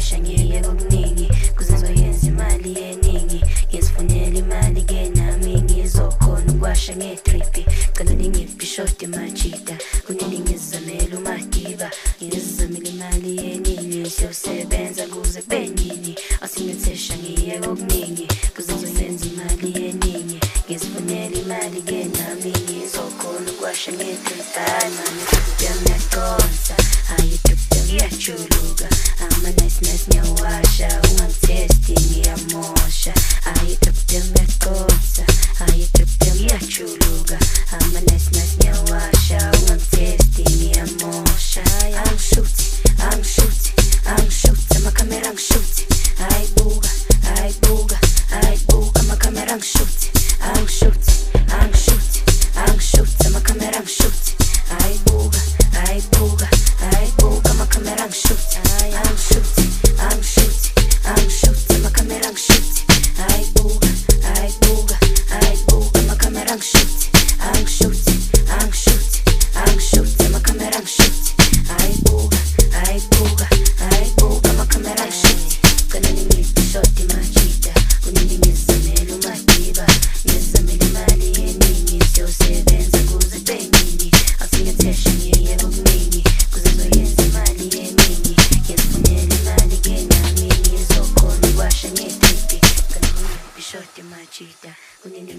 ngizomthesha ngiye kokuningi kuzenzoyenza imali yeningi ngizifunela imali ke nami ngizokhona ukwasha ngetripi kanti ngibhishoti majida kunini ngizamela umadiba ngizamela imali yeningi siyosebenza kuze benini asingithesha ngiye kokuningi kuzenzoyenza imali yeningi ngizifunela imali ke nami ngizokhona ukwasha ngetripi mani kuyanaqonsa ngiyajuluka ama nice ngiyawasha ungangithesti ngiyamosha ngiyaqonsa ngiyajuluka ama nice ngiyawasha ungangithesti ngiyamosha angishuthi amakhamera angishuthi ayibuka amakhamera angishuthi amakhamera angishuthi ayibuka amakhamera angishuthi amakhamera angishuthi ayibuka amakhamera angishuthi amakhamera angishuthi ayibuka amakhamera angishuthi kanini ngibhishoti majida kunini ngizamela umadiba ngizamela imali yeningi siyosebenza kuze benini asingithesha ngiye kokuningi kuzenzoyenza imali yeningi ngizifunela imali ke nami ngizokhona ukwasha ngetripi kanini ngibhishoti majida kunini